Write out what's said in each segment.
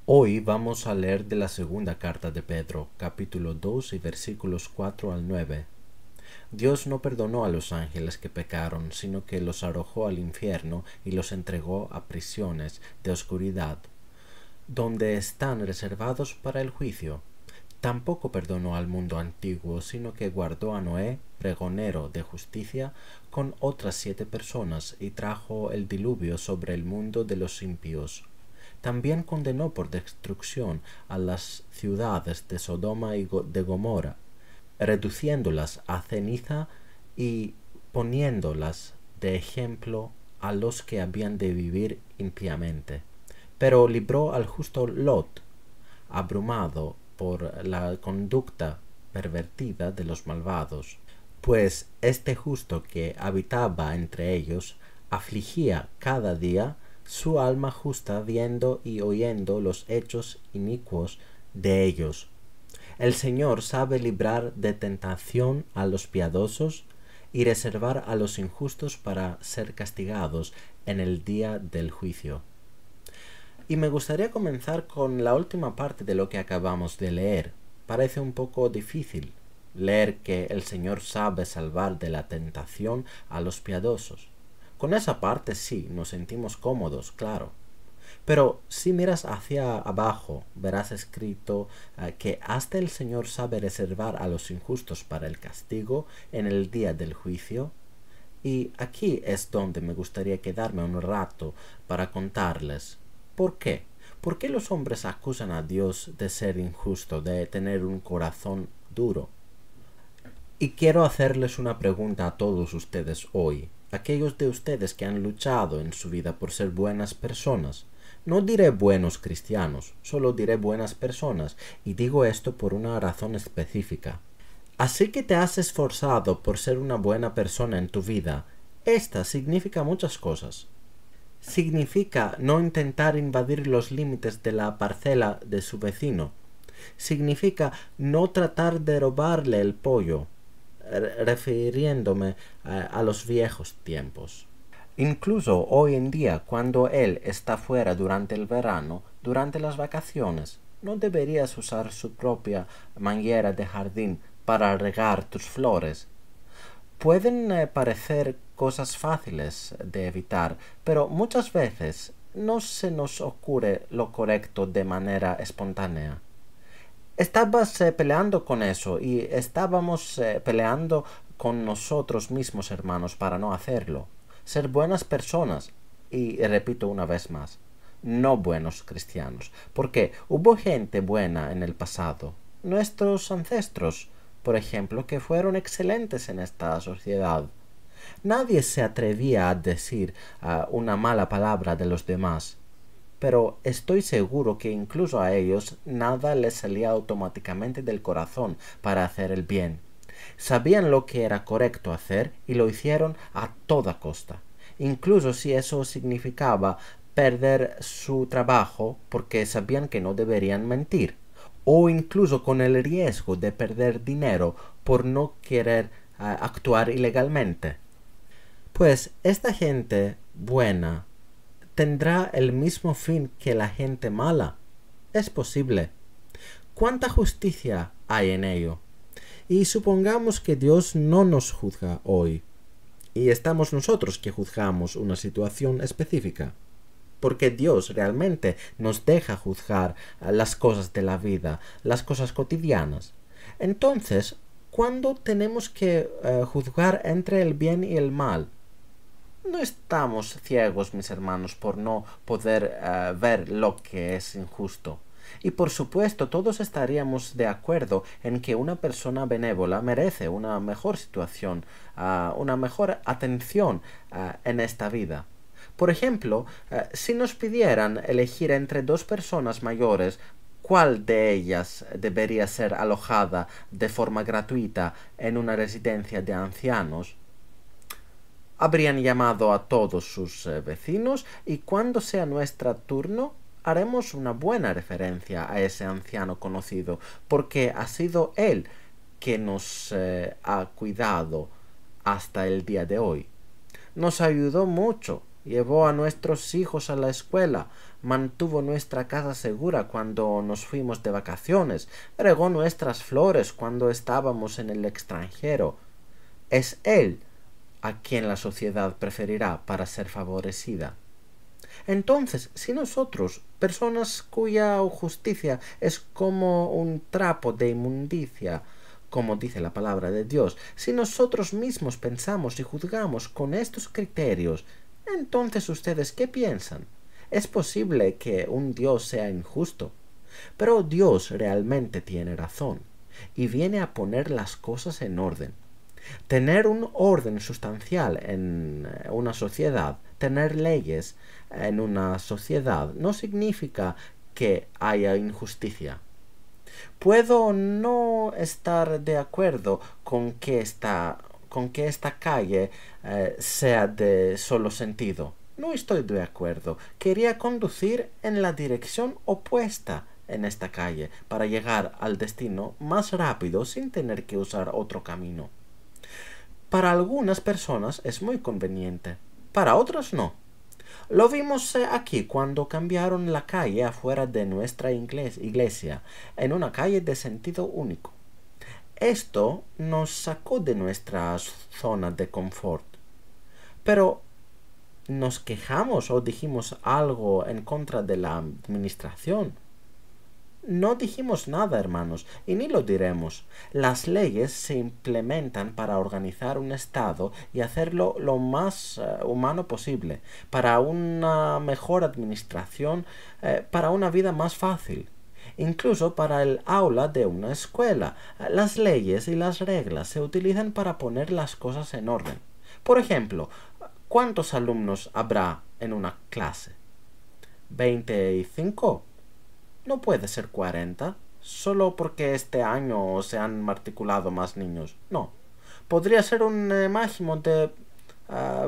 Hoy vamos a leer de la segunda carta de Pedro, capítulo 2 y versículos 4 al 9. Dios no perdonó a los ángeles que pecaron, sino que los arrojó al infierno y los entregó a prisiones de oscuridad, donde están reservados para el juicio. Tampoco perdonó al mundo antiguo, sino que guardó a Noé, pregonero de justicia, con otras 7 personas, y trajo el diluvio sobre el mundo de los impíos. También condenó por destrucción a las ciudades de Sodoma y de Gomorra, reduciéndolas a ceniza y poniéndolas de ejemplo a los que habían de vivir impíamente. Pero libró al justo Lot, abrumado por la conducta pervertida de los malvados, pues este justo que habitaba entre ellos afligía cada día su alma justa viendo y oyendo los hechos inicuos de ellos. El Señor sabe librar de tentación a los piadosos y reservar a los injustos para ser castigados en el día del juicio. Y me gustaría comenzar con la última parte de lo que acabamos de leer. Parece un poco difícil leer que el Señor sabe salvar de la tentación a los piadosos. Con esa parte sí, nos sentimos cómodos, claro. Pero si miras hacia abajo, verás escrito que hasta el Señor sabe reservar a los injustos para el castigo en el día del juicio. Y aquí es donde me gustaría quedarme un rato para contarles. ¿Por qué? ¿Por qué los hombres acusan a Dios de ser injusto, de tener un corazón duro? Y quiero hacerles una pregunta a todos ustedes hoy, aquellos de ustedes que han luchado en su vida por ser buenas personas. No diré buenos cristianos, solo diré buenas personas, y digo esto por una razón específica. Así que te has esforzado por ser una buena persona en tu vida. Esta significa muchas cosas. Significa no intentar invadir los límites de la parcela de su vecino. Significa no tratar de robarle el pollo, refiriéndome a los viejos tiempos. Incluso hoy en día, cuando él está fuera durante el verano, durante las vacaciones, no deberías usar su propia manguera de jardín para regar tus flores. Pueden parecer cosas fáciles de evitar, pero muchas veces no se nos ocurre lo correcto de manera espontánea. Estabas peleando con eso y estábamos peleando con nosotros mismos, hermanos, para no hacerlo. Ser buenas personas, y repito una vez más, no buenos cristianos, porque hubo gente buena en el pasado. Nuestros ancestros, por ejemplo, que fueron excelentes en esta sociedad. Nadie se atrevía a decir una mala palabra de los demás, pero estoy seguro que incluso a ellos nada les salía automáticamente del corazón para hacer el bien. Sabían lo que era correcto hacer y lo hicieron a toda costa, incluso si eso significaba perder su trabajo porque sabían que no deberían mentir, o incluso con el riesgo de perder dinero por no querer actuar ilegalmente. Pues esta gente buena tendrá el mismo fin que la gente mala. Es posible. ¿Cuánta justicia hay en ello? Y supongamos que Dios no nos juzga hoy, y estamos nosotros que juzgamos una situación específica, porque Dios realmente nos deja juzgar las cosas de la vida, las cosas cotidianas. Entonces, ¿cuándo tenemos que juzgar entre el bien y el mal? No estamos ciegos, mis hermanos, por no poder ver lo que es injusto. Y por supuesto, todos estaríamos de acuerdo en que una persona benévola merece una mejor situación, una mejor atención en esta vida. Por ejemplo, si nos pidieran elegir entre 2 personas mayores, ¿cuál de ellas debería ser alojada de forma gratuita en una residencia de ancianos? Habrían llamado a todos sus vecinos y cuando sea nuestro turno haremos una buena referencia a ese anciano conocido, porque ha sido él que nos ha cuidado hasta el día de hoy. Nos ayudó mucho llevó a nuestros hijos a la escuela, mantuvo nuestra casa segura cuando nos fuimos de vacaciones, regó nuestras flores cuando estábamos en el extranjero. Es Él a quien la sociedad preferirá para ser favorecida. Entonces, si nosotros, personas cuya justicia es como un trapo de inmundicia, como dice la palabra de Dios, si nosotros mismos pensamos y juzgamos con estos criterios, entonces ustedes, ¿qué piensan? Es posible que un Dios sea injusto, pero Dios realmente tiene razón y viene a poner las cosas en orden. Tener un orden sustancial en una sociedad, tener leyes en una sociedad, no significa que haya injusticia. Puedo no estar de acuerdo con que esta calle sea de solo sentido. No estoy de acuerdo. Quería conducir en la dirección opuesta en esta calle para llegar al destino más rápido sin tener que usar otro camino. Para algunas personas es muy conveniente, para otras no. Lo vimos aquí cuando cambiaron la calle afuera de nuestra iglesia en una calle de sentido único. Esto nos sacó de nuestra zona de confort. Pero, ¿nos quejamos o dijimos algo en contra de la administración? No dijimos nada, hermanos, y ni lo diremos. Las leyes se implementan para organizar un Estado y hacerlo lo más humano posible, para una mejor administración, para una vida más fácil. Incluso para el aula de una escuela, las leyes y las reglas se utilizan para poner las cosas en orden. Por ejemplo, ¿cuántos alumnos habrá en una clase? ¿25? No puede ser 40, solo porque este año se han matriculado más niños. No. Podría ser un máximo de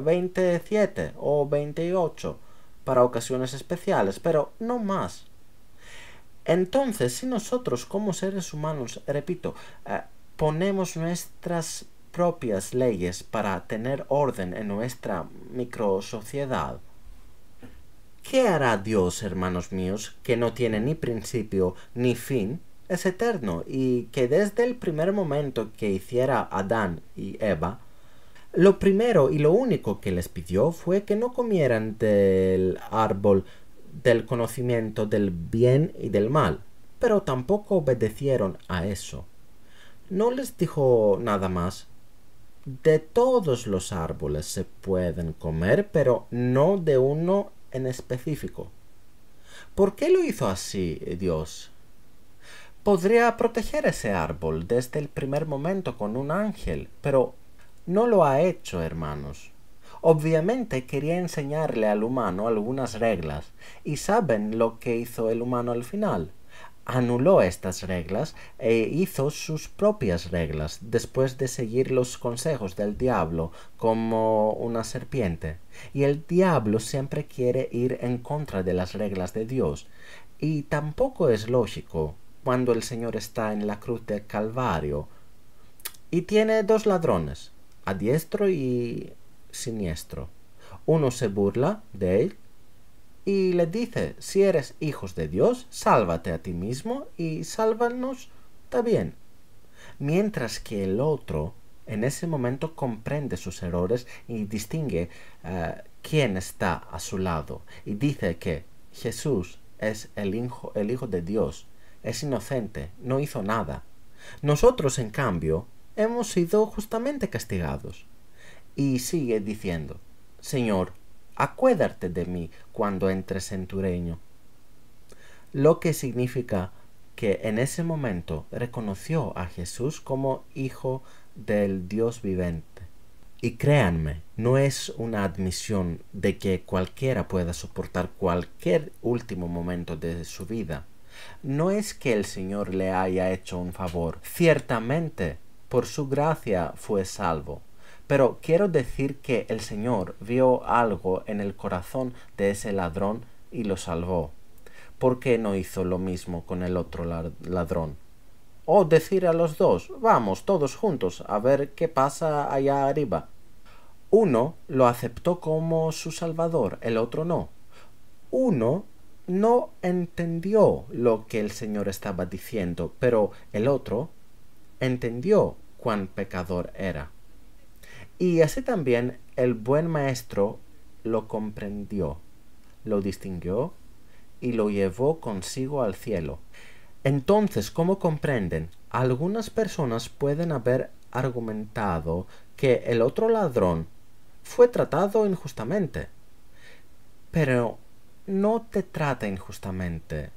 27 o 28 para ocasiones especiales, pero no más. Entonces, si nosotros como seres humanos, repito, ponemos nuestras propias leyes para tener orden en nuestra microsociedad, ¿qué hará Dios, hermanos míos, que no tiene ni principio ni fin? Es eterno y que desde el primer momento que hiciera Adán y Eva, lo primero y lo único que les pidió fue que no comieran del árbol del conocimiento del bien y del mal, pero tampoco obedecieron a eso. No les dijo nada más. De todos los árboles se pueden comer, pero no de uno en específico. ¿Por qué lo hizo así Dios? Podría proteger ese árbol desde el primer momento con un ángel, pero no lo ha hecho, hermanos. Obviamente quería enseñarle al humano algunas reglas, y ¿saben lo que hizo el humano al final? Anuló estas reglas e hizo sus propias reglas después de seguir los consejos del diablo como una serpiente. Y el diablo siempre quiere ir en contra de las reglas de Dios. Y tampoco es lógico cuando el Señor está en la cruz del Calvario y tiene dos ladrones, a diestro y siniestro. Uno se burla de él y le dice, si eres hijos de Dios, sálvate a ti mismo y sálvanos también. Mientras que el otro en ese momento comprende sus errores y distingue quién está a su lado y dice que Jesús es el hijo de Dios, es inocente, no hizo nada. Nosotros, en cambio, hemos sido justamente castigados. Y sigue diciendo, Señor, acuérdate de mí cuando entres en tu reino. Lo que significa que en ese momento reconoció a Jesús como hijo del Dios vivente. Y créanme, no es una admisión de que cualquiera pueda soportar cualquier último momento de su vida. No es que el Señor le haya hecho un favor. Ciertamente, por su gracia fue salvo. Pero quiero decir que el Señor vio algo en el corazón de ese ladrón y lo salvó. ¿Por qué no hizo lo mismo con el otro ladrón? O decir a los dos, vamos todos juntos a ver qué pasa allá arriba. Uno lo aceptó como su salvador, el otro no. Uno no entendió lo que el Señor estaba diciendo, pero el otro entendió cuán pecador era. Y así también el buen maestro lo comprendió, lo distinguió y lo llevó consigo al cielo. Entonces, ¿cómo comprenden? Algunas personas pueden haber argumentado que el otro ladrón fue tratado injustamente, pero no te trata injustamente.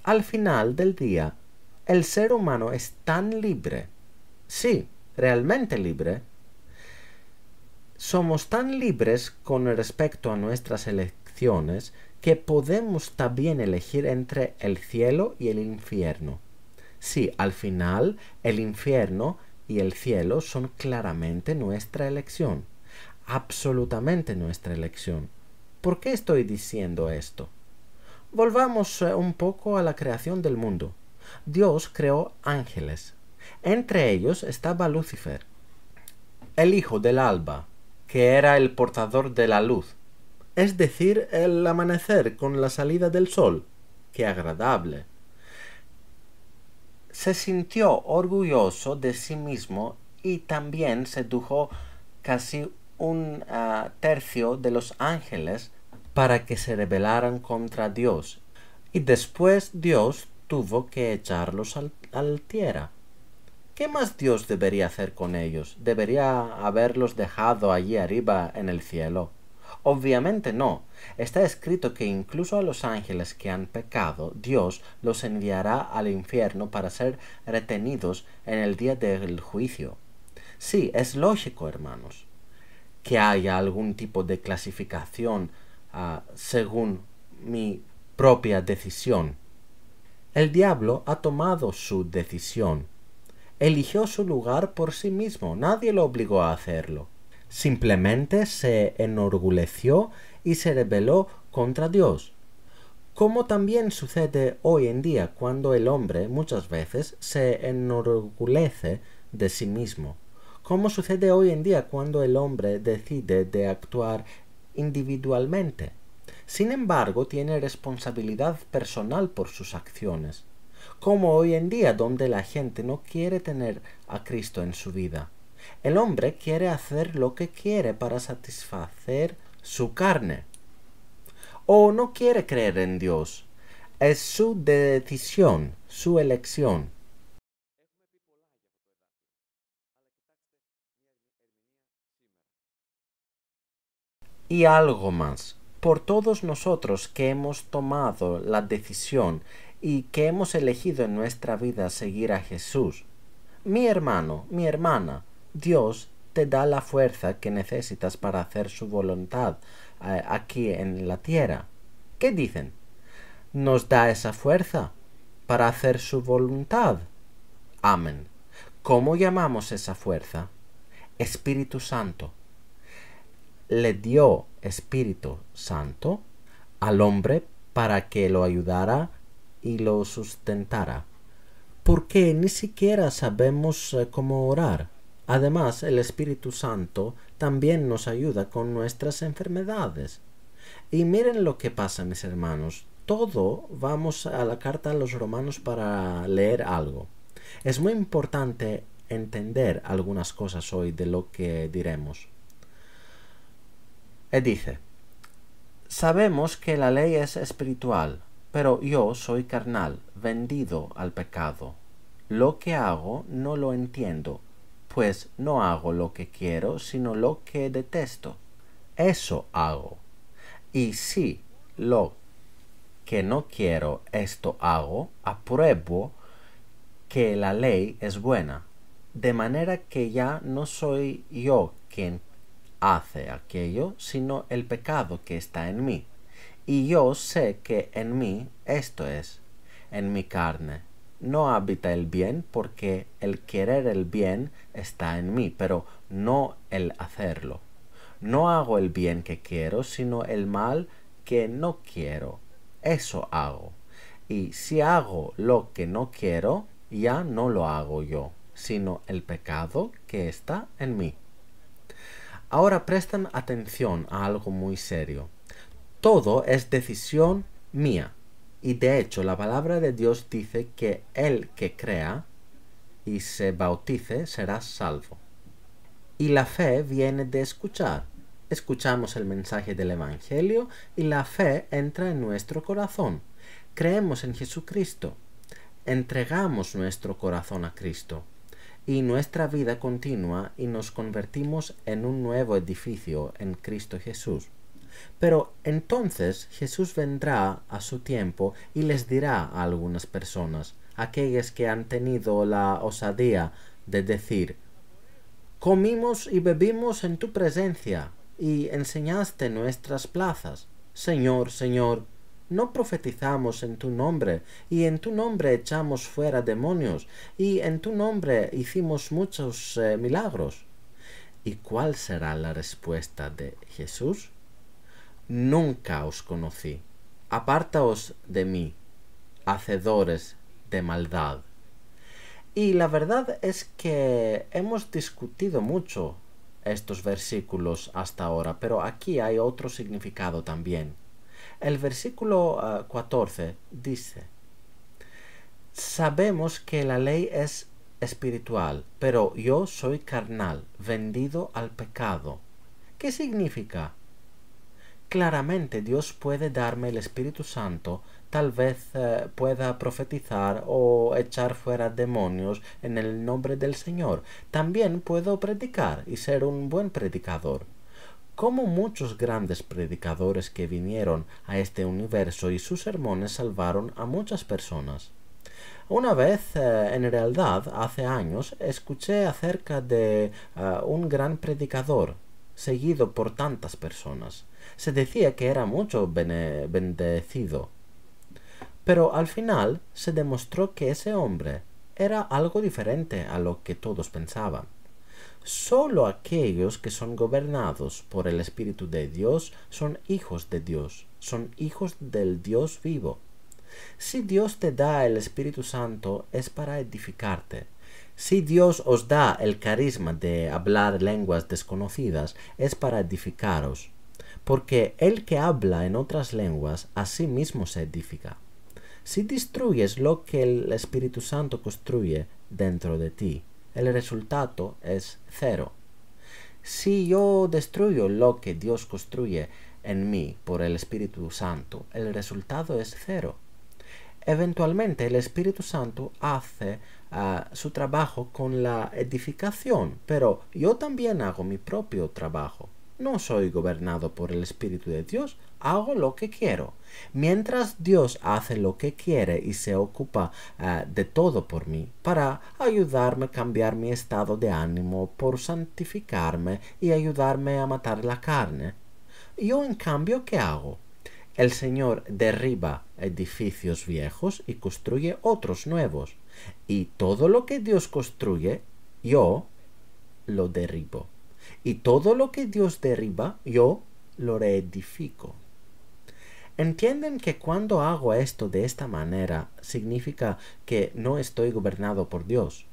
Al final del día, el ser humano es tan libre, sí, realmente libre. Somos tan libres con respecto a nuestras elecciones que podemos también elegir entre el cielo y el infierno. Sí, al final el infierno y el cielo son claramente nuestra elección, absolutamente nuestra elección. ¿Por qué estoy diciendo esto? Volvamos un poco a la creación del mundo. Dios creó ángeles. Entre ellos estaba Lucifer, el hijo del alba, que era el portador de la luz, es decir, el amanecer con la salida del sol. ¡Qué agradable! Se sintió orgulloso de sí mismo y también sedujo casi un tercio de los ángeles para que se rebelaran contra Dios. Y después Dios tuvo que echarlos al tierra. ¿Qué más Dios debería hacer con ellos? ¿Debería haberlos dejado allí arriba en el cielo? Obviamente no. Está escrito que incluso a los ángeles que han pecado, Dios los enviará al infierno para ser retenidos en el día del juicio. Sí, es lógico, hermanos, que haya algún tipo de clasificación según mi propia decisión. El diablo ha tomado su decisión. Eligió su lugar por sí mismo, nadie lo obligó a hacerlo. Simplemente se enorgulleció y se rebeló contra Dios. Como también sucede hoy en día cuando el hombre muchas veces se enorgullece de sí mismo. Como sucede hoy en día cuando el hombre decide de actuar individualmente. Sin embargo, tiene responsabilidad personal por sus acciones. Como hoy en día donde la gente no quiere tener a Cristo en su vida. El hombre quiere hacer lo que quiere para satisfacer su carne. O no quiere creer en Dios. Es su decisión, su elección. Y algo más. Por todos nosotros que hemos tomado la decisión y que hemos elegido en nuestra vida seguir a Jesús. Mi hermano, mi hermana, Dios te da la fuerza que necesitas para hacer su voluntad aquí en la tierra. ¿Qué dicen? ¿Nos da esa fuerza para hacer su voluntad? Amén. ¿Cómo llamamos esa fuerza? Espíritu Santo. Le dio Espíritu Santo al hombre para que lo ayudara y lo sustentara. Porque ni siquiera sabemos cómo orar. Además, el Espíritu Santo también nos ayuda con nuestras enfermedades. Y miren lo que pasa, mis hermanos. Todo vamos a la carta a los romanos para leer algo. Es muy importante entender algunas cosas hoy de lo que diremos. Dice, sabemos que la ley es espiritual, pero yo soy carnal, vendido al pecado. Lo que hago no lo entiendo, pues no hago lo que quiero, sino lo que detesto. Eso hago. Y si lo que no quiero, esto hago, apruebo que la ley es buena, de manera que ya no soy yo quien hace aquello, sino el pecado que está en mí. Y yo sé que en mí, esto es, en mi carne, no habita el bien, porque el querer el bien está en mí, pero no el hacerlo. No hago el bien que quiero, sino el mal que no quiero. Eso hago. Y si hago lo que no quiero, ya no lo hago yo, sino el pecado que está en mí. Ahora prestan atención a algo muy serio. Todo es decisión mía. Y de hecho la palabra de Dios dice que el que crea y se bautice será salvo. Y la fe viene de escuchar. Escuchamos el mensaje del Evangelio y la fe entra en nuestro corazón. Creemos en Jesucristo. Entregamos nuestro corazón a Cristo. Y nuestra vida continúa y nos convertimos en un nuevo edificio en Cristo Jesús. Pero entonces Jesús vendrá a su tiempo y les dirá a algunas personas, aquellas que han tenido la osadía de decir: comimos y bebimos en tu presencia, y enseñaste nuestras plazas. Señor, Señor, ¿no profetizamos en tu nombre, y en tu nombre echamos fuera demonios, y en tu nombre hicimos muchos milagros? ¿Y cuál será la respuesta de Jesús? Nunca os conocí. Apartaos de mí, hacedores de maldad. Y la verdad es que hemos discutido mucho estos versículos hasta ahora, pero aquí hay otro significado también. El versículo 14 dice: sabemos que la ley es espiritual, pero yo soy carnal, vendido al pecado. ¿Qué significa? Claramente Dios puede darme el Espíritu Santo, tal vez pueda profetizar o echar fuera demonios en el nombre del Señor. También puedo predicar y ser un buen predicador. Como muchos grandes predicadores que vinieron a este universo y sus sermones salvaron a muchas personas. Una vez, en realidad, hace años, escuché acerca de un gran predicador, seguido por tantas personas. Se decía que era mucho bendecido. Pero al final se demostró que ese hombre era algo diferente a lo que todos pensaban. Solo aquellos que son gobernados por el Espíritu de Dios son hijos de Dios, son hijos del Dios vivo. Si Dios te da el Espíritu Santo es para edificarte. Si Dios os da el carisma de hablar lenguas desconocidas es para edificaros, porque el que habla en otras lenguas a sí mismo se edifica. Si destruyes lo que el Espíritu Santo construye dentro de ti, el resultado es cero. Si yo destruyo lo que Dios construye en mí por el Espíritu Santo, el resultado es cero. Eventualmente el Espíritu Santo hace su trabajo con la edificación, pero yo también hago mi propio trabajo. No soy gobernado por el Espíritu de Dios, hago lo que quiero. Mientras Dios hace lo que quiere y se ocupa de todo por mí, para ayudarme a cambiar mi estado de ánimo, por santificarme y ayudarme a matar la carne, yo en cambio, ¿qué hago? El Señor derriba edificios viejos y construye otros nuevos. Y todo lo que Dios construye, yo lo derribo. Y todo lo que Dios derriba, yo lo reedifico. ¿Entienden que cuando hago esto de esta manera, significa que no estoy gobernado por Dios?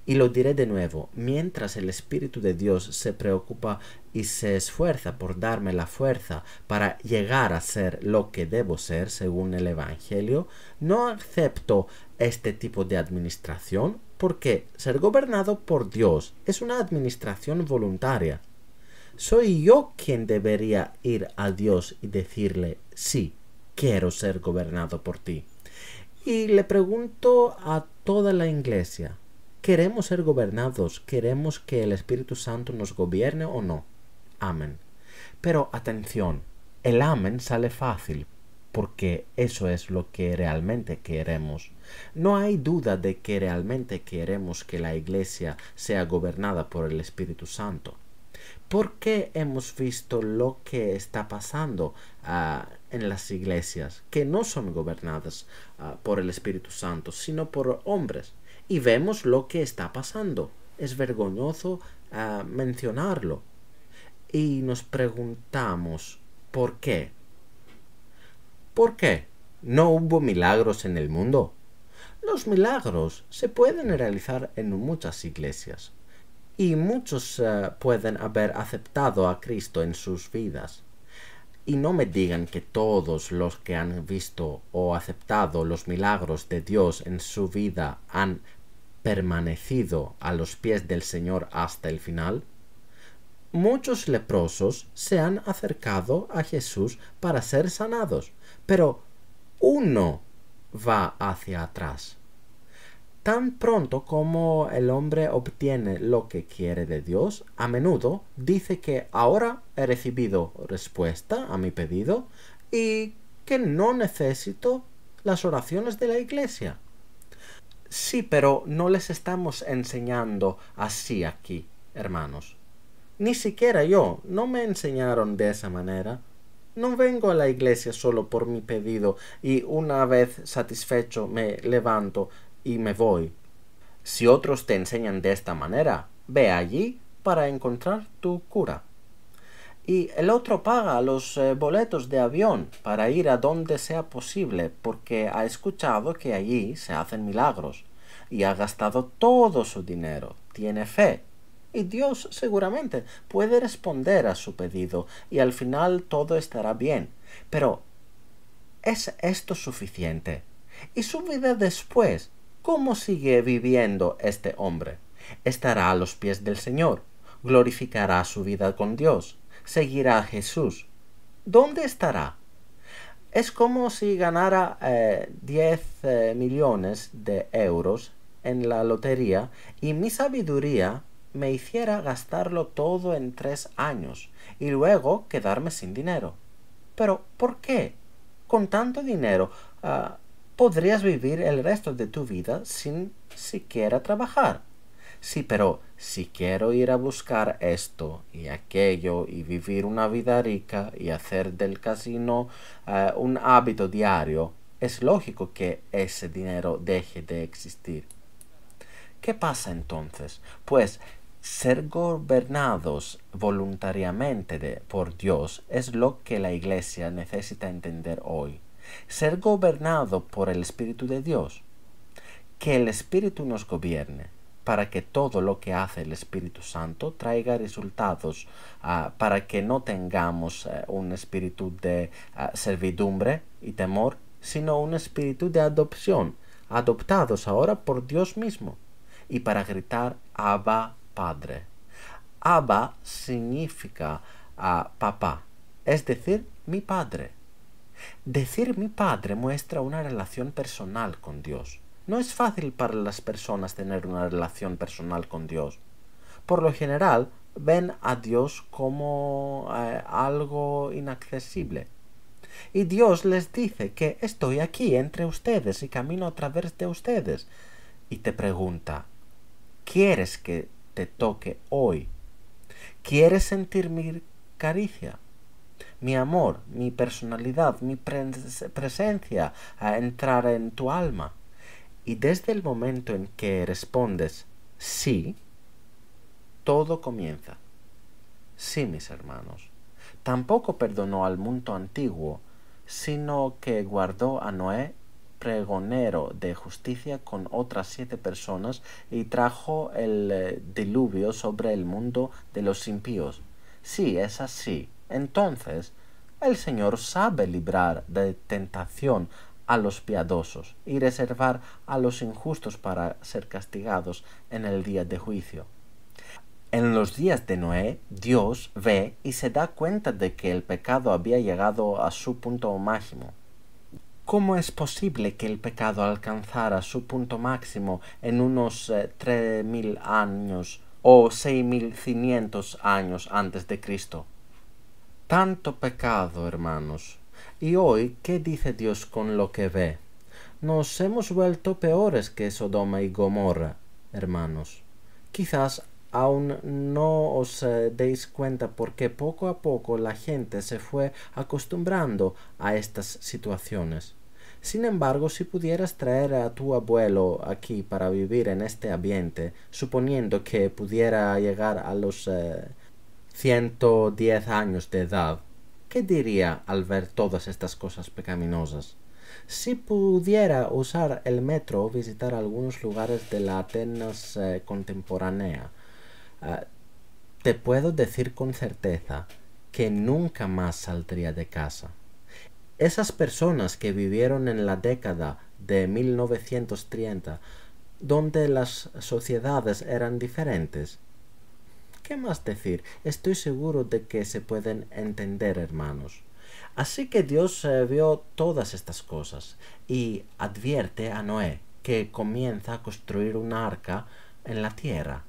Y lo diré de nuevo, mientras el Espíritu de Dios se preocupa y se esfuerza por darme la fuerza para llegar a ser lo que debo ser según el Evangelio, no acepto este tipo de administración porque ser gobernado por Dios es una administración voluntaria. Soy yo quien debería ir a Dios y decirle: sí, quiero ser gobernado por ti. Y le pregunto a toda la iglesia: ¿queremos ser gobernados? ¿Queremos que el Espíritu Santo nos gobierne o no? Amén. Pero atención, el amén sale fácil, porque eso es lo que realmente queremos. No hay duda de que realmente queremos que la Iglesia sea gobernada por el Espíritu Santo. Porque hemos visto lo que está pasando en las iglesias, que no son gobernadas por el Espíritu Santo, sino por hombres. Y vemos lo que está pasando. Es vergonzoso mencionarlo. Y nos preguntamos, ¿por qué? ¿Por qué? ¿No hubo milagros en el mundo? Los milagros se pueden realizar en muchas iglesias. y muchos pueden haber aceptado a Cristo en sus vidas. Y no me digan que todos los que han visto o aceptado los milagros de Dios en su vida han permanecido a los pies del Señor hasta el final. Muchos leprosos se han acercado a Jesús para ser sanados, pero uno va hacia atrás. Tan pronto como el hombre obtiene lo que quiere de Dios, a menudo dice que ahora he recibido respuesta a mi pedido y que no necesito las oraciones de la iglesia. Sí, pero no les estamos enseñando así aquí, hermanos. Ni siquiera yo, no me enseñaron de esa manera. No vengo a la iglesia solo por mi pedido y una vez satisfecho me levanto y me voy. Si otros te enseñan de esta manera, ve allí para encontrar tu cura. Y el otro paga los boletos de avión para ir a donde sea posible porque ha escuchado que allí se hacen milagros y ha gastado todo su dinero, tiene fe. Y Dios seguramente puede responder a su pedido y al final todo estará bien. Pero ¿es esto suficiente? ¿Y su vida después? ¿Cómo sigue viviendo este hombre? Estará a los pies del Señor, glorificará su vida con Dios, seguirá a Jesús. ¿Dónde estará? Es como si ganara 10 millones de euros en la lotería y mi sabiduría me hiciera gastarlo todo en 3 años y luego quedarme sin dinero. Pero, ¿por qué? Con tanto dinero podrías vivir el resto de tu vida sin siquiera trabajar. Sí, pero si quiero ir a buscar esto y aquello y vivir una vida rica y hacer del casino un hábito diario, es lógico que ese dinero deje de existir. ¿Qué pasa entonces? Pues ser gobernados voluntariamente por Dios es lo que la Iglesia necesita entender hoy. Ser gobernado por el Espíritu de Dios. Que el Espíritu nos gobierne para que todo lo que hace el Espíritu Santo traiga resultados, para que no tengamos un espíritu de servidumbre y temor, sino un espíritu de adopción, adoptados ahora por Dios mismo, y para gritar Abba, Padre. Abba significa papá, es decir, mi Padre. Decir mi Padre muestra una relación personal con Dios. No es fácil para las personas tener una relación personal con Dios. Por lo general, ven a Dios como algo inaccesible. Y Dios les dice que estoy aquí entre ustedes y camino a través de ustedes. Y te pregunta, ¿quieres que te toque hoy? ¿Quieres sentir mi caricia? Mi amor, mi personalidad, mi presencia a entrar en tu alma. Y desde el momento en que respondes sí, todo comienza. Sí, mis hermanos. Tampoco perdonó al mundo antiguo, sino que guardó a Noé, pregonero de justicia, con otras 7 personas y trajo el diluvio sobre el mundo de los impíos. Sí, es así. Entonces, el Señor sabe librar de tentación a los piadosos y reservar a los injustos para ser castigados en el día de juicio. En los días de Noé, Dios ve y se da cuenta de que el pecado había llegado a su punto máximo. ¿Cómo es posible que el pecado alcanzara su punto máximo en unos 3.000 años o 6.500 años antes de Cristo? Tanto pecado, hermanos. Y hoy, ¿qué dice Dios con lo que ve? Nos hemos vuelto peores que Sodoma y Gomorra, hermanos. Quizás aún no os deis cuenta porque poco a poco la gente se fue acostumbrando a estas situaciones. Sin embargo, si pudieras traer a tu abuelo aquí para vivir en este ambiente, suponiendo que pudiera llegar a los 110 años de edad, ¿qué diría al ver todas estas cosas pecaminosas? Si pudiera usar el metro o visitar algunos lugares de la Atenas contemporánea, ah, te puedo decir con certeza que nunca más saldría de casa. Esas personas que vivieron en la década de 1930, donde las sociedades eran diferentes, ¿qué más decir? Estoy seguro de que se pueden entender, hermanos. Así que Dios vio todas estas cosas y advierte a Noé que comienza a construir un arca en la tierra.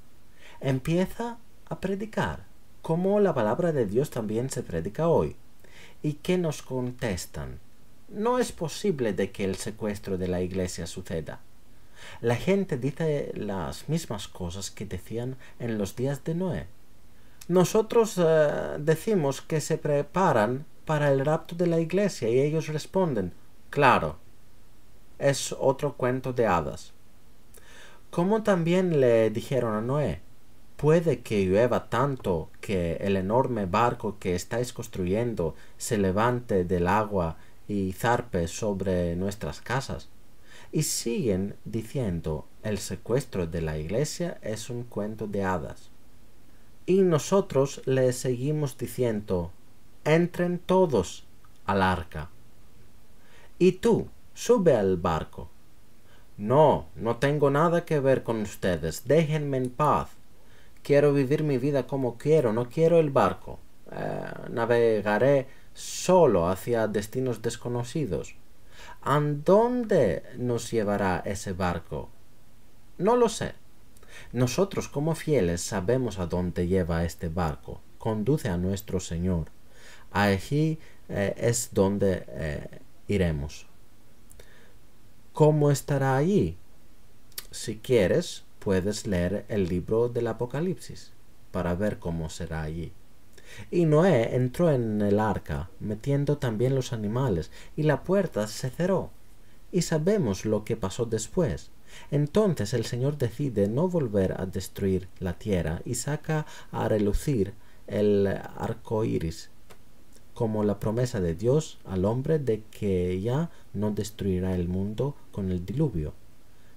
Empieza a predicar, como la palabra de Dios también se predica hoy. ¿Y qué nos contestan? No es posible de que el secuestro de la iglesia suceda. La gente dice las mismas cosas que decían en los días de Noé. Nosotros decimos que se preparan para el rapto de la iglesia y ellos responden, claro, es otro cuento de hadas. Como también le dijeron a Noé, puede que llueva tanto que el enorme barco que estáis construyendo se levante del agua y zarpe sobre nuestras casas. Y siguen diciendo, el secuestro de la iglesia es un cuento de hadas. Y nosotros le seguimos diciendo, entren todos al arca. Y tú, sube al barco. No, no tengo nada que ver con ustedes, déjenme en paz. Quiero vivir mi vida como quiero, no quiero el barco. Navegaré solo hacia destinos desconocidos. ¿A dónde nos llevará ese barco? No lo sé. Nosotros como fieles sabemos a dónde lleva este barco. Conduce a nuestro Señor. Allí es donde iremos. ¿Cómo estará allí? Si quieres, puedes leer el libro del Apocalipsis para ver cómo será allí. Y Noé entró en el arca, metiendo también los animales, y la puerta se cerró. Y sabemos lo que pasó después. Entonces el Señor decide no volver a destruir la tierra y saca a relucir el arco iris, como la promesa de Dios al hombre de que ya no destruirá el mundo con el diluvio.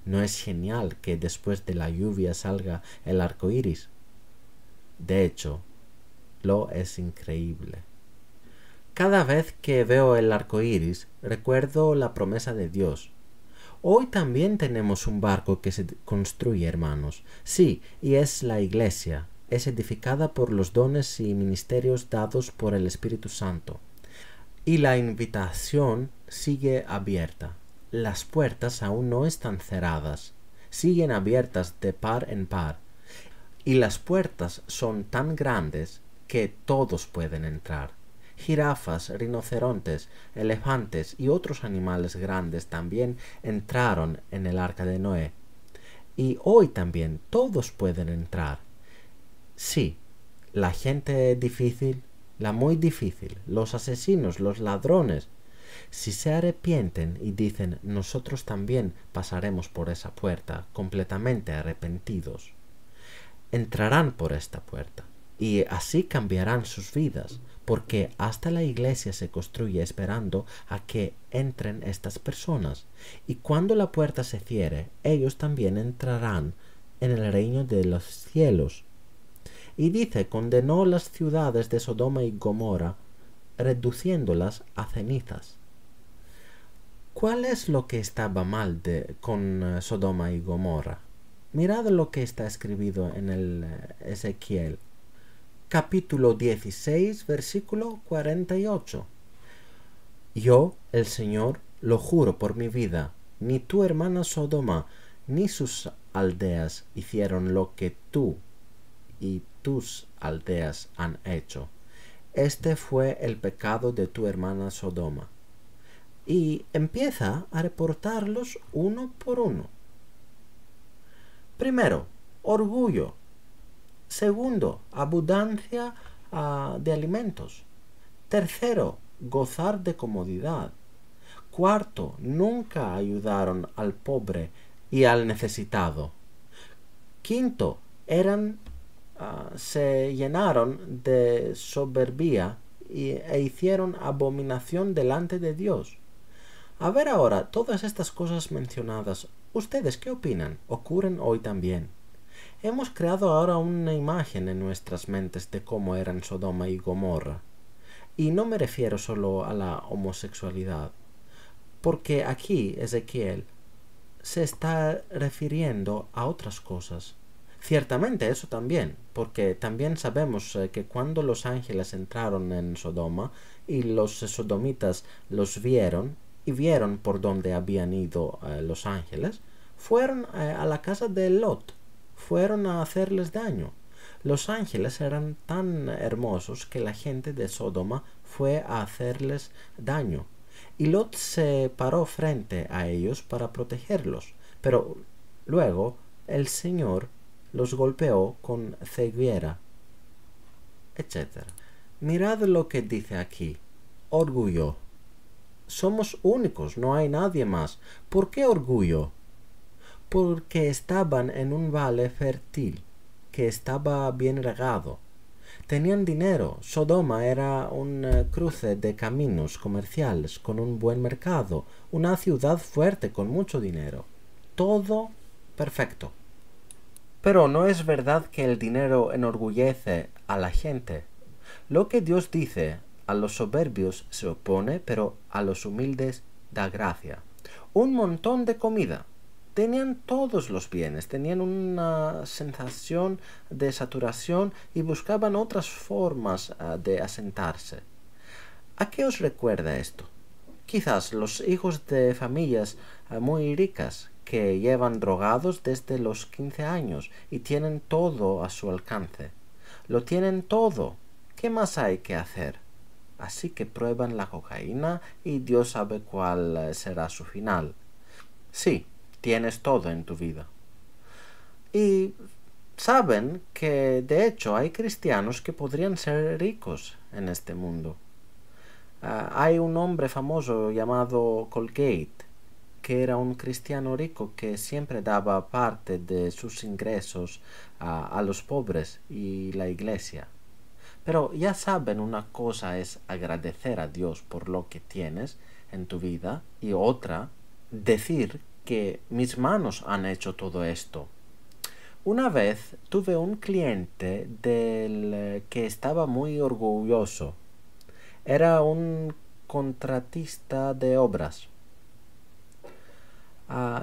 ¿No es genial que después de la lluvia salga el arco iris? De hecho, lo es increíble. Cada vez que veo el arco iris, recuerdo la promesa de Dios. Hoy también tenemos un barco que se construye, hermanos. Sí, y es la iglesia. Es edificada por los dones y ministerios dados por el Espíritu Santo. Y la invitación sigue abierta. Las puertas aún no están cerradas. Siguen abiertas de par en par. Y las puertas son tan grandes que todos pueden entrar. Jirafas, rinocerontes, elefantes y otros animales grandes también entraron en el arca de Noé. Y hoy también todos pueden entrar. Sí, la gente difícil, la muy difícil, los asesinos, los ladrones, si se arrepienten y dicen nosotros también pasaremos por esa puerta completamente arrepentidos, entrarán por esta puerta y así cambiarán sus vidas, porque hasta la iglesia se construye esperando a que entren estas personas, y cuando la puerta se cierre, ellos también entrarán en el reino de los cielos. Y dice, condenó las ciudades de Sodoma y Gomorra, reduciéndolas a cenizas. ¿Cuál es lo que estaba mal con Sodoma y Gomorra? Mirad lo que está escrito en el Ezequiel, capítulo 16, versículo 48. Yo, el Señor, lo juro por mi vida, ni tu hermana Sodoma, ni sus aldeas hicieron lo que tú y tus aldeas han hecho. Este fue el pecado de tu hermana Sodoma. Y empieza a reportarlos uno por uno. Primero, orgullo. Segundo, abundancia de alimentos. Tercero, gozar de comodidad. Cuarto, nunca ayudaron al pobre y al necesitado. Quinto, se llenaron de soberbia e hicieron abominación delante de Dios. A ver ahora, todas estas cosas mencionadas, ¿ustedes qué opinan? ¿Ocurren hoy también? Hemos creado ahora una imagen en nuestras mentes de cómo eran Sodoma y Gomorra. Y no me refiero solo a la homosexualidad, porque aquí Ezequiel se está refiriendo a otras cosas. Ciertamente eso también, porque también sabemos que cuando los ángeles entraron en Sodoma y los sodomitas los vieron y vieron por dónde habían ido los ángeles, fueron a la casa de Lot, fueron a hacerles daño. Los ángeles eran tan hermosos que la gente de Sodoma fue a hacerles daño. Y Lot se paró frente a ellos para protegerlos, pero luego el Señor los golpeó con ceguera, etc. Mirad lo que dice aquí. Orgullo. Somos únicos, no hay nadie más. ¿Por qué orgullo? Porque estaban en un valle fértil, que estaba bien regado. Tenían dinero. Sodoma era un cruce de caminos comerciales con un buen mercado, una ciudad fuerte con mucho dinero. Todo perfecto. Pero no es verdad que el dinero enorgullece a la gente. Lo que Dios dice, a los soberbios se opone, pero a los humildes da gracia. Un montón de comida. Tenían todos los bienes, tenían una sensación de saturación y buscaban otras formas de asentarse. ¿A qué os recuerda esto? Quizás los hijos de familias muy ricas que llevan drogados desde los 15 años y tienen todo a su alcance. Lo tienen todo. ¿Qué más hay que hacer? Así que prueban la cocaína y Dios sabe cuál será su final. Sí, tienes todo en tu vida. Y saben que de hecho hay cristianos que podrían ser ricos en este mundo. Hay un hombre famoso llamado Colgate, que era un cristiano rico que siempre daba parte de sus ingresos a los pobres y la iglesia. Pero ya saben, una cosa es agradecer a Dios por lo que tienes en tu vida y otra, decir que mis manos han hecho todo esto. Una vez tuve un cliente del que estaba muy orgulloso. Era un contratista de obras.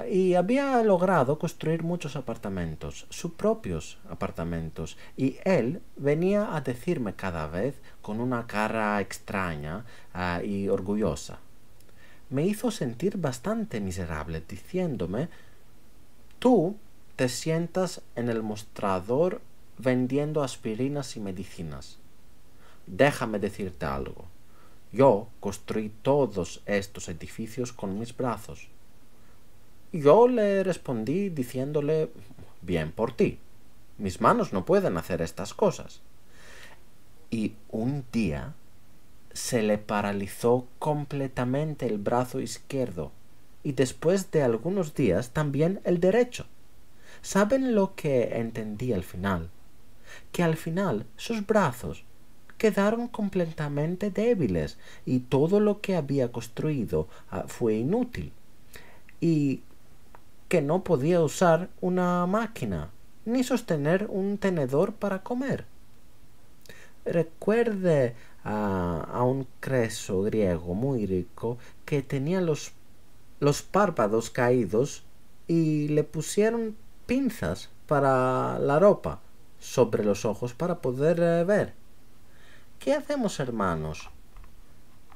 Y había logrado construir muchos apartamentos, sus propios apartamentos, y él venía a decirme cada vez con una cara extraña y orgullosa. Me hizo sentir bastante miserable, diciéndome: tú te sientas en el mostrador vendiendo aspirinas y medicinas. Déjame decirte algo. Yo construí todos estos edificios con mis brazos. Yo le respondí diciéndole: bien por ti. Mis manos no pueden hacer estas cosas. Y un día se le paralizó completamente el brazo izquierdo y después de algunos días también el derecho. ¿Saben lo que entendí al final? Que al final sus brazos quedaron completamente débiles y todo lo que había construido fue inútil. Y que no podía usar una máquina ni sostener un tenedor para comer. Recuerde a un creso griego muy rico que tenía los párpados caídos y le pusieron pinzas para la ropa sobre los ojos para poder ver. ¿Qué hacemos, hermanos?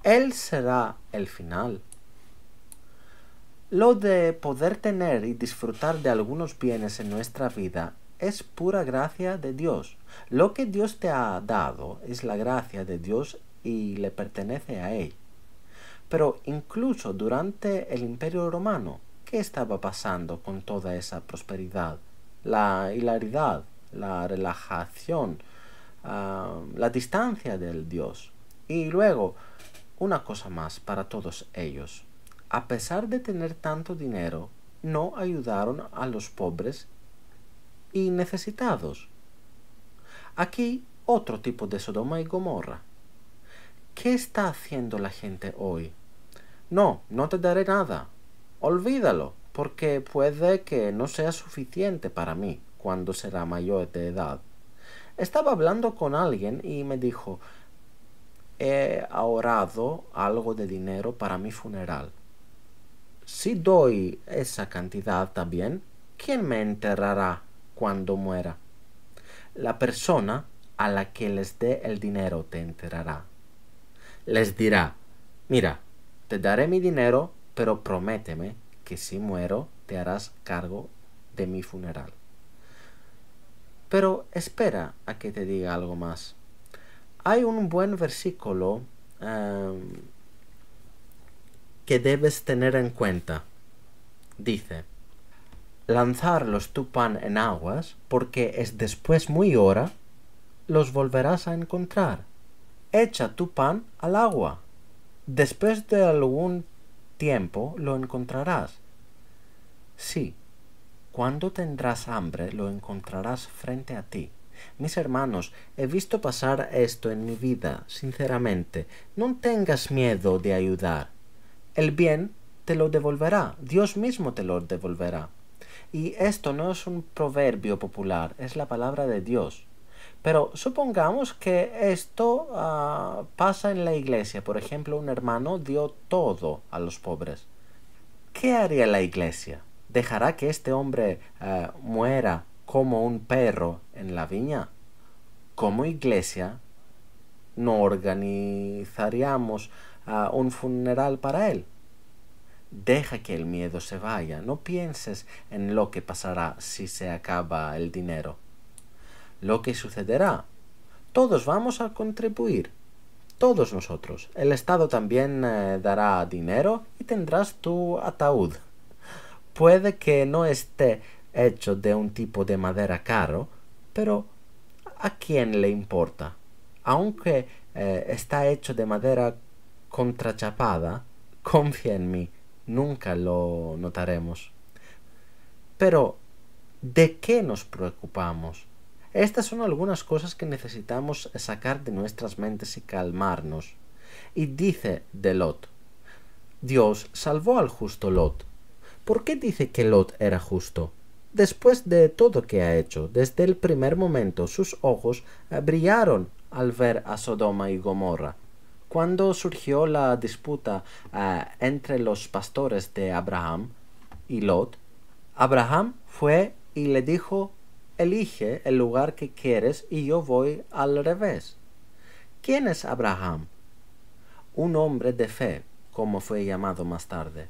Él será el final. Lo de poder tener y disfrutar de algunos bienes en nuestra vida es pura gracia de Dios. Lo que Dios te ha dado es la gracia de Dios y le pertenece a Él. Pero incluso durante el Imperio Romano, ¿qué estaba pasando con toda esa prosperidad? La hilaridad, la relajación, la distancia del Dios. Y luego, una cosa más para todos ellos. A pesar de tener tanto dinero, no ayudaron a los pobres y necesitados. Aquí otro tipo de Sodoma y Gomorra. ¿Qué está haciendo la gente hoy? No te daré nada. Olvídalo, porque puede que no sea suficiente para mí. cuando será mayor de edad. Estaba hablando con alguien y me dijo, he ahorrado algo de dinero para mi funeral. Si doy esa cantidad también, ¿quién me enterrará cuando muera? La persona a la que les dé el dinero te enterrará. Les dirá, mira, te daré mi dinero, pero prométeme que si muero te harás cargo de mi funeral. Pero espera a que te diga algo más. Hay un buen versículo que debes tener en cuenta. Dice, lanzarlos tu pan en aguas, porque es después muy hora, los volverás a encontrar. Echa tu pan al agua. Después de algún tiempo lo encontrarás. Sí, cuando tendrás hambre lo encontrarás frente a ti. Mis hermanos, he visto pasar esto en mi vida, sinceramente. No tengas miedo de ayudar. El bien te lo devolverá, Dios mismo te lo devolverá. Y esto no es un proverbio popular, es la palabra de Dios. Pero supongamos que esto pasa en la iglesia. Por ejemplo, un hermano dio todo a los pobres. ¿Qué haría la iglesia? ¿Dejará que este hombre muera como un perro en la viña? Como iglesia, no organizaríamos un funeral para él. Deja que el miedo se vaya. No pienses en lo que pasará si se acaba el dinero. Lo que sucederá. Todos vamos a contribuir. Todos nosotros. El Estado también dará dinero y tendrás tu ataúd. Puede que no esté hecho de un tipo de madera caro, pero ¿a quién le importa? Aunque está hecho de madera contrachapada, confía en mí, nunca lo notaremos. Pero, ¿de qué nos preocupamos? Estas son algunas cosas que necesitamos sacar de nuestras mentes y calmarnos. Y dice de Lot, Dios salvó al justo Lot. ¿Por qué dice que Lot era justo? Después de todo que ha hecho, desde el primer momento sus ojos brillaron al ver a Sodoma y Gomorra. Cuando surgió la disputa entre los pastores de Abraham y Lot, Abraham fue y le dijo, elige el lugar que quieres y yo voy al revés. ¿Quién es Abraham? Un hombre de fe, como fue llamado más tarde.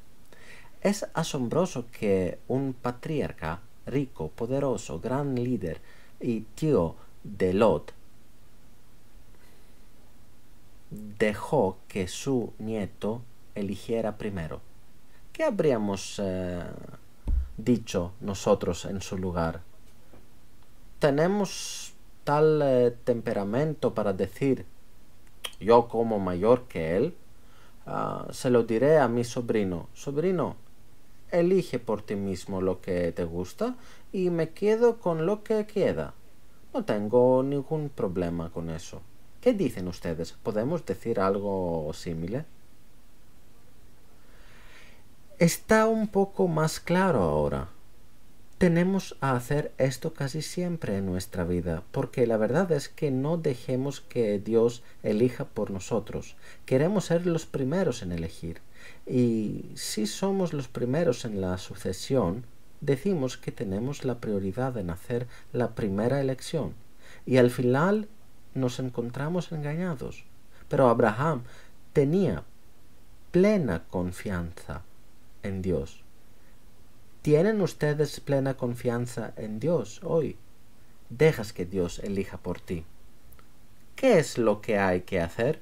Es asombroso que un patriarca rico, poderoso, gran líder y tío de Lot dejó que su nieto eligiera primero. ¿Qué habríamos dicho nosotros en su lugar? Tenemos tal temperamento para decir, yo como mayor que él, se lo diré a mi sobrino. Sobrino, elige por ti mismo lo que te gusta y me quedo con lo que queda. No tengo ningún problema con eso. ¿Qué dicen ustedes? ¿Podemos decir algo similar? Está un poco más claro ahora. Tenemos a hacer esto casi siempre en nuestra vida, porque la verdad es que no dejemos que Dios elija por nosotros. Queremos ser los primeros en elegir. Y si somos los primeros en la sucesión, decimos que tenemos la prioridad en hacer la primera elección. Y al final nos encontramos engañados. Pero Abraham tenía plena confianza en Dios. ¿Tienen ustedes plena confianza en Dios hoy? Dejas que Dios elija por ti. ¿Qué es lo que hay que hacer?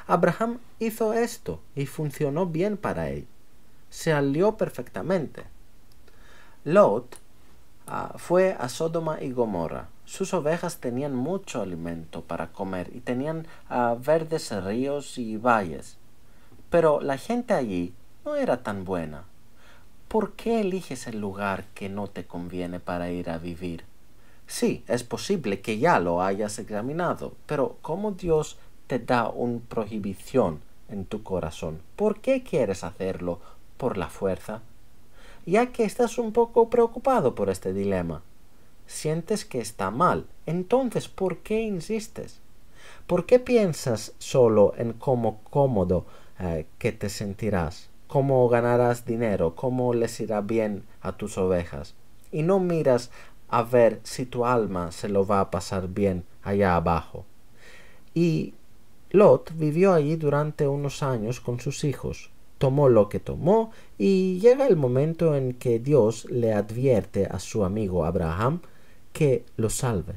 Abraham hizo esto y funcionó bien para él. Se alió perfectamente. Lot fue a Sodoma y Gomorra. Sus ovejas tenían mucho alimento para comer y tenían verdes ríos y valles. Pero la gente allí no era tan buena. ¿Por qué eliges el lugar que no te conviene para ir a vivir? Sí, es posible que ya lo hayas examinado, pero ¿cómo Dios te da una prohibición en tu corazón? ¿Por qué quieres hacerlo por la fuerza? Ya que estás un poco preocupado por este dilema, sientes que está mal. Entonces, ¿por qué insistes? ¿Por qué piensas solo en cómo cómodo que te sentirás, cómo ganarás dinero, cómo les irá bien a tus ovejas? Y no miras a ver si tu alma se lo va a pasar bien allá abajo. Y Lot vivió allí durante unos años con sus hijos. Tomó lo que tomó y llega el momento en que Dios le advierte a su amigo Abraham que lo salve.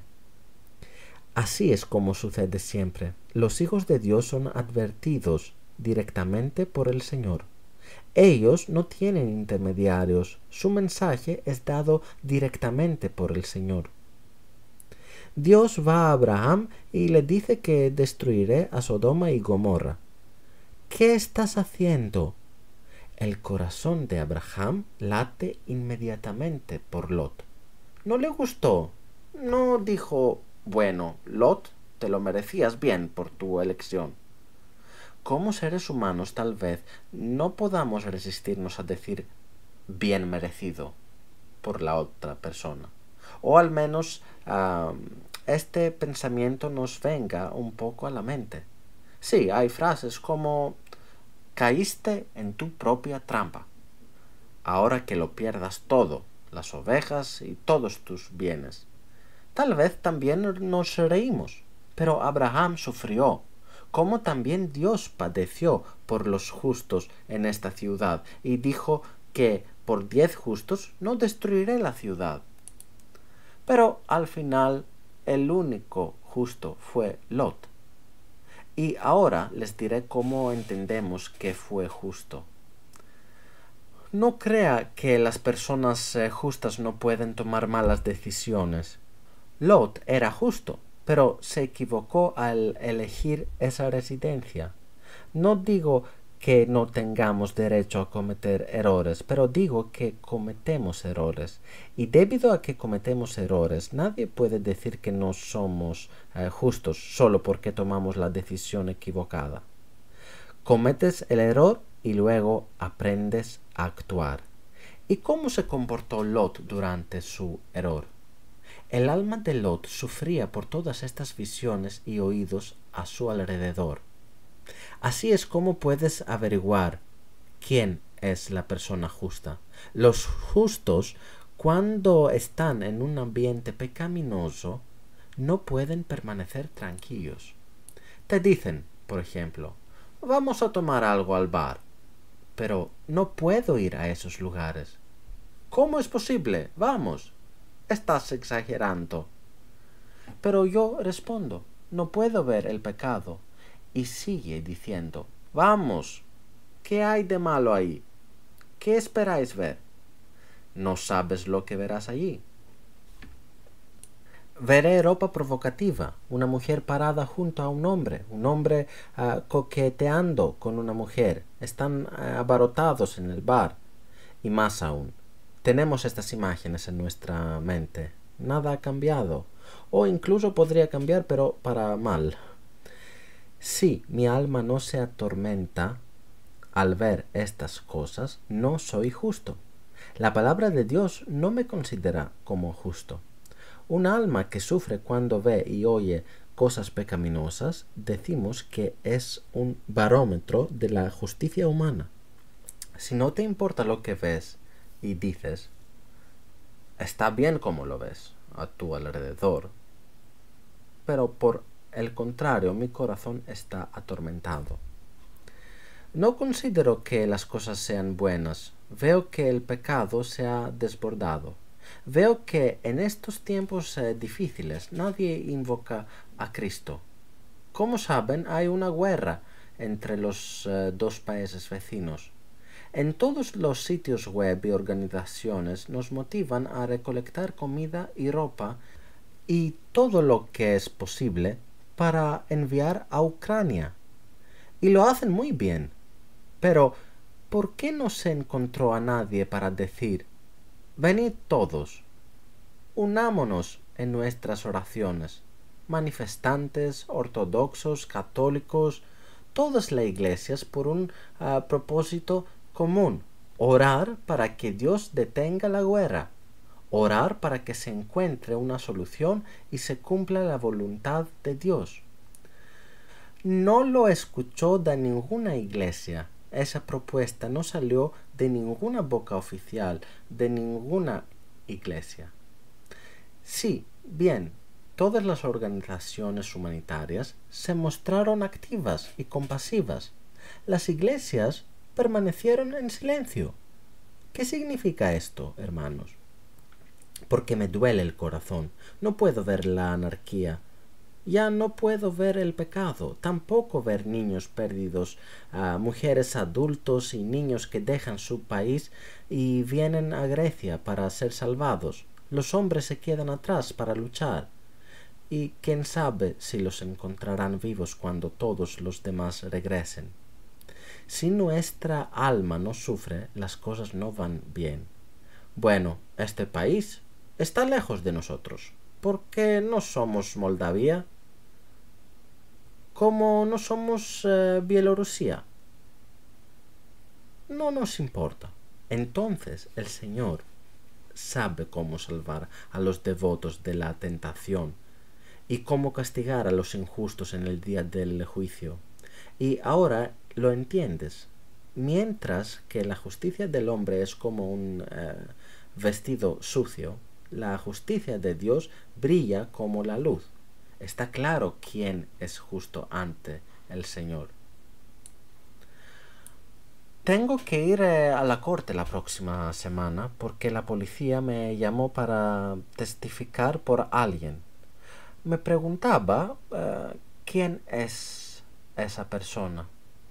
Así es como sucede siempre. Los hijos de Dios son advertidos directamente por el Señor. Ellos no tienen intermediarios. Su mensaje es dado directamente por el Señor. Dios va a Abraham y le dice que destruiré a Sodoma y Gomorra. ¿Qué estás haciendo? El corazón de Abraham late inmediatamente por Lot. No le gustó. No dijo, bueno, Lot, te lo merecías bien por tu elección. Como seres humanos tal vez no podamos resistirnos a decir bien merecido por la otra persona. O al menos este pensamiento nos venga un poco a la mente. Sí, hay frases como caíste en tu propia trampa. Ahora que lo pierdas todo, las ovejas y todos tus bienes. Tal vez también nos reímos, pero Abraham sufrió, como también Dios padeció por los justos en esta ciudad, y dijo que por 10 justos no destruiré la ciudad. Pero al final el único justo fue Lot. Y ahora les diré cómo entendemos que fue justo. No crea que las personas justas no pueden tomar malas decisiones. Lot era justo, pero se equivocó al elegir esa residencia. No digo que no tengamos derecho a cometer errores, pero digo que cometemos errores. Y debido a que cometemos errores, nadie puede decir que no somos justos solo porque tomamos la decisión equivocada. Cometes el error y luego aprendes a actuar. ¿Y cómo se comportó Lot durante su error? El alma de Lot sufría por todas estas visiones y oídos a su alrededor. Así es como puedes averiguar quién es la persona justa. Los justos, cuando están en un ambiente pecaminoso, no pueden permanecer tranquilos. Te dicen, por ejemplo, vamos a tomar algo al bar, pero no puedo ir a esos lugares. ¿Cómo es posible? Vamos. Estás exagerando. Pero yo respondo, no puedo ver el pecado. Y sigue diciendo, vamos, ¿qué hay de malo ahí? ¿Qué esperáis ver? No sabes lo que verás allí. Veré ropa provocativa, una mujer parada junto a un hombre coqueteando con una mujer, están abarrotados en el bar. Y más aún, tenemos estas imágenes en nuestra mente. Nada ha cambiado, o incluso podría cambiar, pero para mal. Si mi alma no se atormenta al ver estas cosas, no soy justo. La palabra de Dios no me considera como justo. Un alma que sufre cuando ve y oye cosas pecaminosas, decimos que es un barómetro de la justicia humana. Si no te importa lo que ves y dices, está bien como lo ves a tu alrededor, pero por el contrario, mi corazón está atormentado. No considero que las cosas sean buenas. Veo que el pecado se ha desbordado. Veo que en estos tiempos difíciles nadie invoca a Cristo. Como saben, hay una guerra entre los dos países vecinos. En todos los sitios web y organizaciones nos motivan a recolectar comida y ropa y todo lo que es posible para enviar a Ucrania. Y lo hacen muy bien. Pero, ¿por qué no se encontró a nadie para decir, venid todos, unámonos en nuestras oraciones, manifestantes, ortodoxos, católicos, todas las iglesias por un propósito común, orar para que Dios detenga la guerra, orar para que se encuentre una solución y se cumpla la voluntad de Dios. No lo escuchó de ninguna iglesia. Esa propuesta no salió de ninguna boca oficial, de ninguna iglesia. Sí, bien, todas las organizaciones humanitarias se mostraron activas y compasivas. Las iglesias permanecieron en silencio. ¿Qué significa esto, hermanos? Porque me duele el corazón. No puedo ver la anarquía. Ya no puedo ver el pecado, tampoco ver niños perdidos, mujeres, adultos y niños que dejan su país y vienen a Grecia para ser salvados. Los hombres se quedan atrás para luchar. Y quién sabe si los encontrarán vivos cuando todos los demás regresen. Si nuestra alma no sufre, las cosas no van bien. Bueno, este país está lejos de nosotros. ¿Por qué no somos Moldavia? ¿Cómo no somos Bielorrusia? No nos importa. Entonces el Señor sabe cómo salvar a los devotos de la tentación y cómo castigar a los injustos en el día del juicio. Y ahora lo entiendes. Mientras que la justicia del hombre es como un vestido sucio, la justicia de Dios brilla como la luz. Está claro quién es justo ante el Señor. Tengo que ir a la corte la próxima semana porque la policía me llamó para testificar por alguien. Me preguntaba quién es esa persona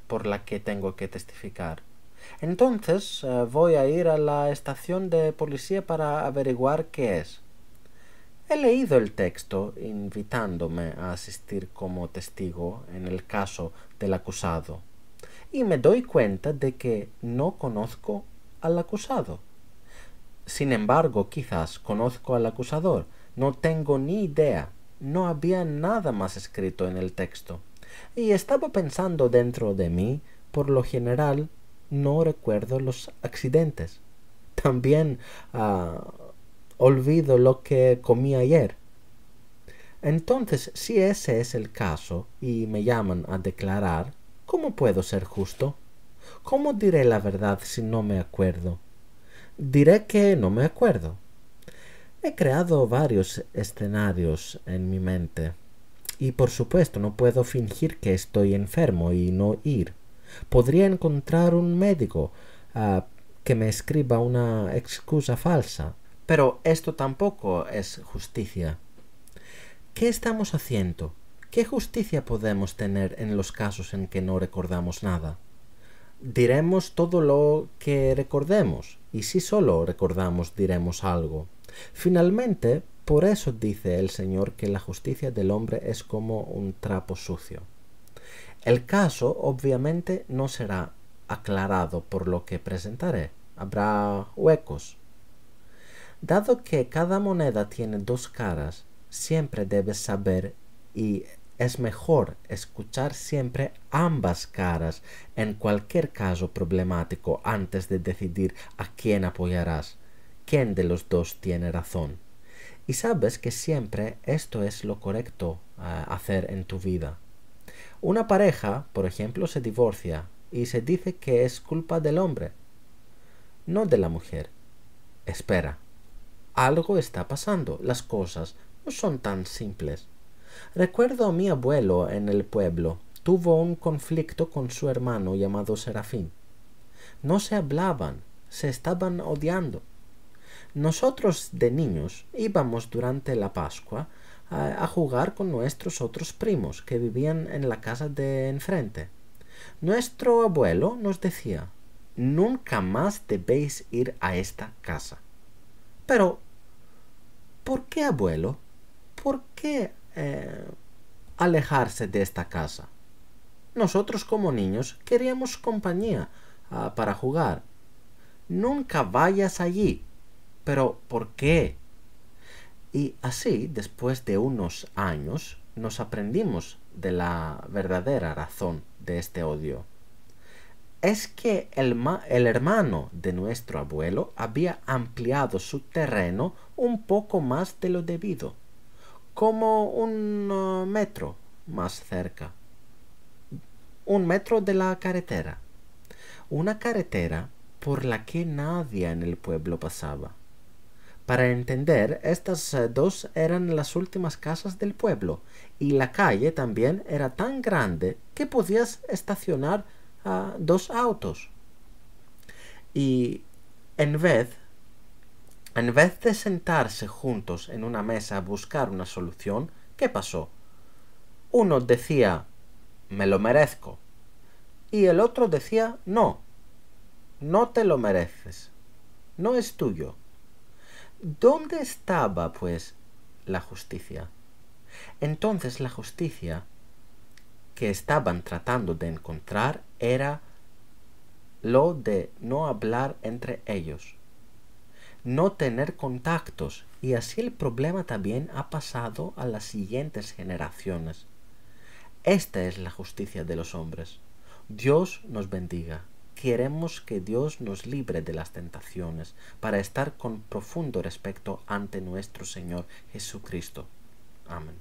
por la que tengo que testificar. Entonces voy a ir a la estación de policía para averiguar qué es. He leído el texto invitándome a asistir como testigo en el caso del acusado y me doy cuenta de que no conozco al acusado. Sin embargo, quizás conozco al acusador. No tengo ni idea. No había nada más escrito en el texto. Y estaba pensando dentro de mí, por lo general, no recuerdo los accidentes. También olvido lo que comí ayer. Entonces, si ese es el caso y me llaman a declarar, ¿cómo puedo ser justo? ¿Cómo diré la verdad si no me acuerdo? Diré que no me acuerdo. He creado varios escenarios en mi mente y por supuesto no puedo fingir que estoy enfermo y no ir. Podría encontrar un médico que me escriba una excusa falsa, pero esto tampoco es justicia. ¿Qué estamos haciendo? ¿Qué justicia podemos tener en los casos en que no recordamos nada? Diremos todo lo que recordemos, y si solo recordamos diremos algo. Finalmente, por eso dice el Señor que la justicia del hombre es como un trapo sucio. El caso obviamente no será aclarado por lo que presentaré. Habrá huecos. Dado que cada moneda tiene dos caras, siempre debes saber y es mejor escuchar siempre ambas caras en cualquier caso problemático antes de decidir a quién apoyarás, quién de los dos tiene razón. Y sabes que siempre esto es lo correcto hacer en tu vida. Una pareja, por ejemplo, se divorcia y se dice que es culpa del hombre, no de la mujer. Espera, algo está pasando, las cosas no son tan simples. Recuerdo a mi abuelo en el pueblo. Tuvo un conflicto con su hermano llamado Serafín. No se hablaban, se estaban odiando. Nosotros de niños íbamos durante la Pascua a jugar con nuestros otros primos que vivían en la casa de enfrente. Nuestro abuelo nos decía: nunca más debéis ir a esta casa. Pero, ¿por qué, abuelo? ¿Por qué alejarse de esta casa? Nosotros como niños queríamos compañía para jugar. Nunca vayas allí. ¿Pero por qué? Y así, después de unos años, nos aprendimos de la verdadera razón de este odio. es que el hermano de nuestro abuelo había ampliado su terreno un poco más de lo debido, como un metro más cerca, un metro de la carretera, una carretera por la que nadie en el pueblo pasaba. Para entender, estas dos eran las últimas casas del pueblo, y la calle también era tan grande que podías estacionar dos autos. Y en vez, en vez de sentarse juntos en una mesa a buscar una solución, ¿qué pasó? Uno decía, me lo merezco, y el otro decía, no, no te lo mereces, no es tuyo. ¿Dónde estaba, pues, la justicia? Entonces la justicia que estaban tratando de encontrar era lo de no hablar entre ellos, no tener contactos, y así el problema también ha pasado a las siguientes generaciones. Esta es la justicia de los hombres. Dios nos bendiga. Queremos que Dios nos libre de las tentaciones para estar con profundo respeto ante nuestro Señor Jesucristo. Amén.